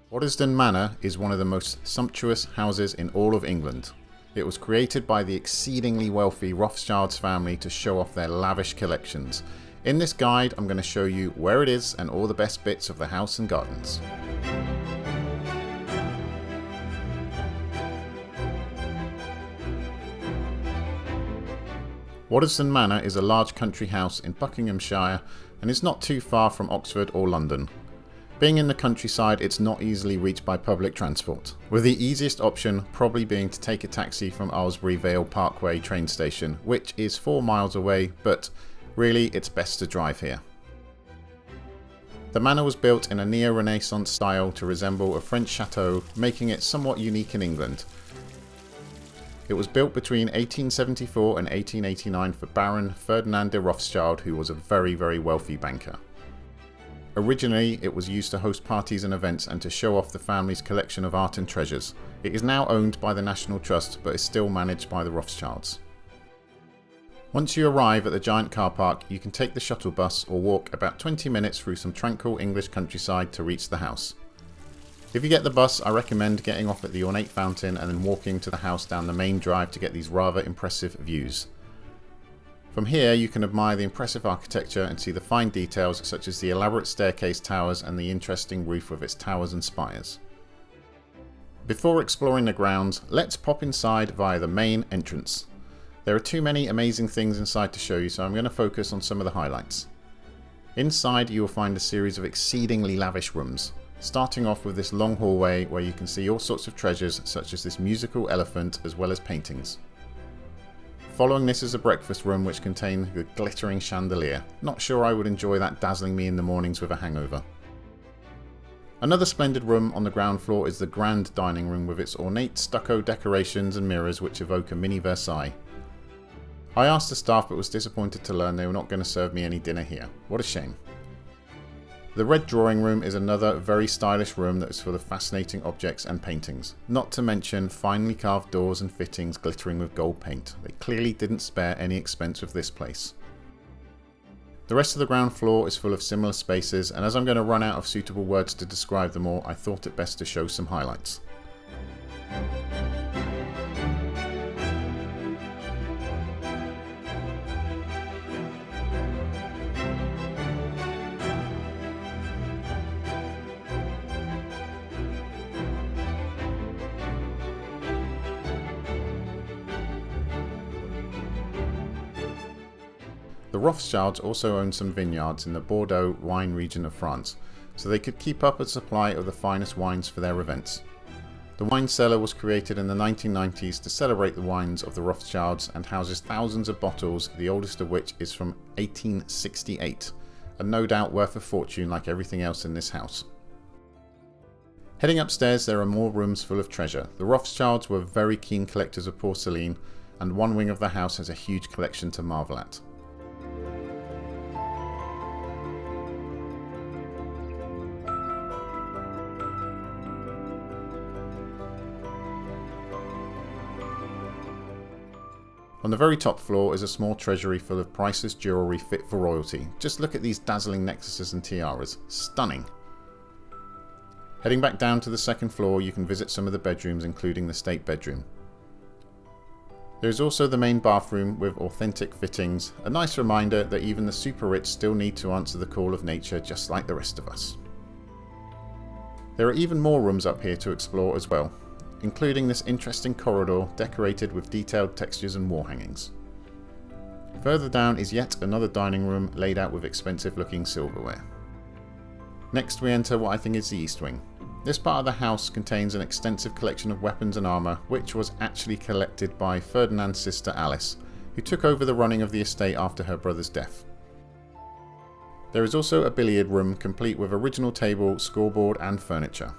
Waddesdon Manor is one of the most sumptuous houses in all of England. It was created by the exceedingly wealthy Rothschilds family to show off their lavish collections. In this guide, I'm going to show you where it is and all the best bits of the house and gardens. Waddesdon Manor is a large country house in Buckinghamshire and is not too far from Oxford or London. Being in the countryside, it's not easily reached by public transport, with the easiest option probably being to take a taxi from Aylesbury Vale Parkway train station, which is 4 miles away, but really it's best to drive here. The manor was built in a neo-Renaissance style to resemble a French chateau, making it somewhat unique in England. It was built between 1874 and 1889 for Baron Ferdinand de Rothschild, who was a very wealthy banker. Originally, it was used to host parties and events and to show off the family's collection of art and treasures. It is now owned by the National Trust, but is still managed by the Rothschilds. Once you arrive at the giant car park, you can take the shuttle bus or walk about 20 minutes through some tranquil English countryside to reach the house. If you get the bus, I recommend getting off at the ornate fountain and then walking to the house down the main drive to get these rather impressive views. From here you can admire the impressive architecture and see the fine details such as the elaborate staircase towers and the interesting roof with its towers and spires. Before exploring the grounds, let's pop inside via the main entrance. There are too many amazing things inside to show you, so I'm going to focus on some of the highlights. Inside you will find a series of exceedingly lavish rooms, starting off with this long hallway where you can see all sorts of treasures such as this musical elephant as well as paintings. Following this is a breakfast room which contains the glittering chandelier. Not sure I would enjoy that dazzling me in the mornings with a hangover. Another splendid room on the ground floor is the grand dining room with its ornate stucco decorations and mirrors which evoke a mini Versailles. I asked the staff but was disappointed to learn they were not going to serve me any dinner here. What a shame. The red drawing room is another very stylish room that is full of fascinating objects and paintings, not to mention finely carved doors and fittings glittering with gold paint. They clearly didn't spare any expense with this place. The rest of the ground floor is full of similar spaces, and as I'm going to run out of suitable words to describe them all, I thought it best to show some highlights. The Rothschilds also owned some vineyards in the Bordeaux wine region of France, so they could keep up a supply of the finest wines for their events. The wine cellar was created in the 1990s to celebrate the wines of the Rothschilds and houses thousands of bottles, the oldest of which is from 1868, and no doubt worth a fortune like everything else in this house. Heading upstairs, there are more rooms full of treasure. The Rothschilds were very keen collectors of porcelain, and one wing of the house has a huge collection to marvel at. On the very top floor is a small treasury full of priceless jewellery fit for royalty. Just look at these dazzling necklaces and tiaras. Stunning! Heading back down to the second floor, you can visit some of the bedrooms, including the state bedroom. There is also the main bathroom with authentic fittings, a nice reminder that even the super rich still need to answer the call of nature just like the rest of us. There are even more rooms up here to explore as well, including this interesting corridor decorated with detailed textures and wall hangings. Further down is yet another dining room laid out with expensive looking silverware. Next we enter what I think is the east wing. This part of the house contains an extensive collection of weapons and armour which was actually collected by Ferdinand's sister Alice, who took over the running of the estate after her brother's death. There is also a billiard room complete with original table, scoreboard and furniture.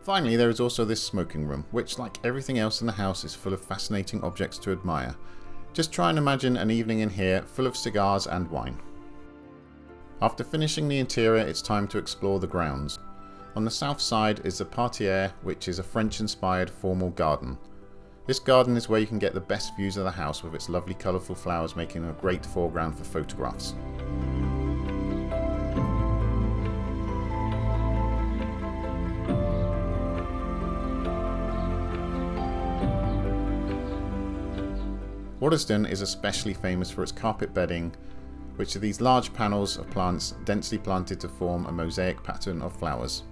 Finally, there is also this smoking room, which like everything else in the house is full of fascinating objects to admire. Just try and imagine an evening in here full of cigars and wine. After finishing the interior, it's time to explore the grounds. On the south side is the parterre, which is a French-inspired formal garden. This garden is where you can get the best views of the house with its lovely colourful flowers making a great foreground for photographs. Waddesdon is especially famous for its carpet bedding, which are these large panels of plants densely planted to form a mosaic pattern of flowers.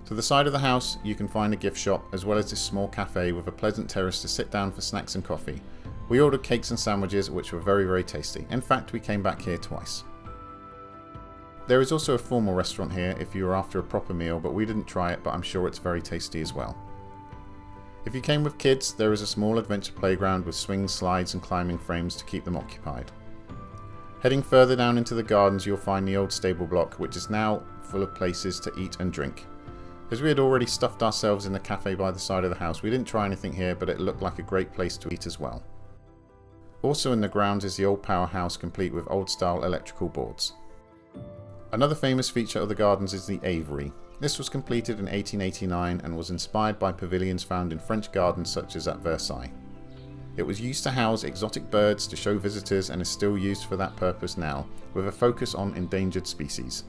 To the side of the house you can find a gift shop as well as this small cafe with a pleasant terrace to sit down for snacks and coffee. We ordered cakes and sandwiches which were very tasty. In fact, we came back here twice. There is also a formal restaurant here if you are after a proper meal, but we didn't try it, but I'm sure it's very tasty as well. If you came with kids, there is a small adventure playground with swings, slides and climbing frames to keep them occupied. Heading further down into the gardens you'll find the old stable block, which is now full of places to eat and drink. As we had already stuffed ourselves in the cafe by the side of the house, we didn't try anything here, but it looked like a great place to eat as well. Also in the grounds is the old powerhouse complete with old style electrical boards. Another famous feature of the gardens is the aviary. This was completed in 1889 and was inspired by pavilions found in French gardens such as at Versailles. It was used to house exotic birds to show visitors and is still used for that purpose now, with a focus on endangered species.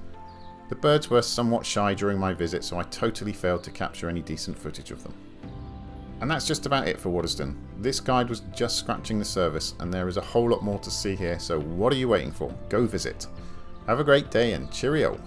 The birds were somewhat shy during my visit, so I totally failed to capture any decent footage of them. And that's just about it for Waddesdon. This guide was just scratching the surface and there is a whole lot more to see here, so what are you waiting for? Go visit. Have a great day and cheerio!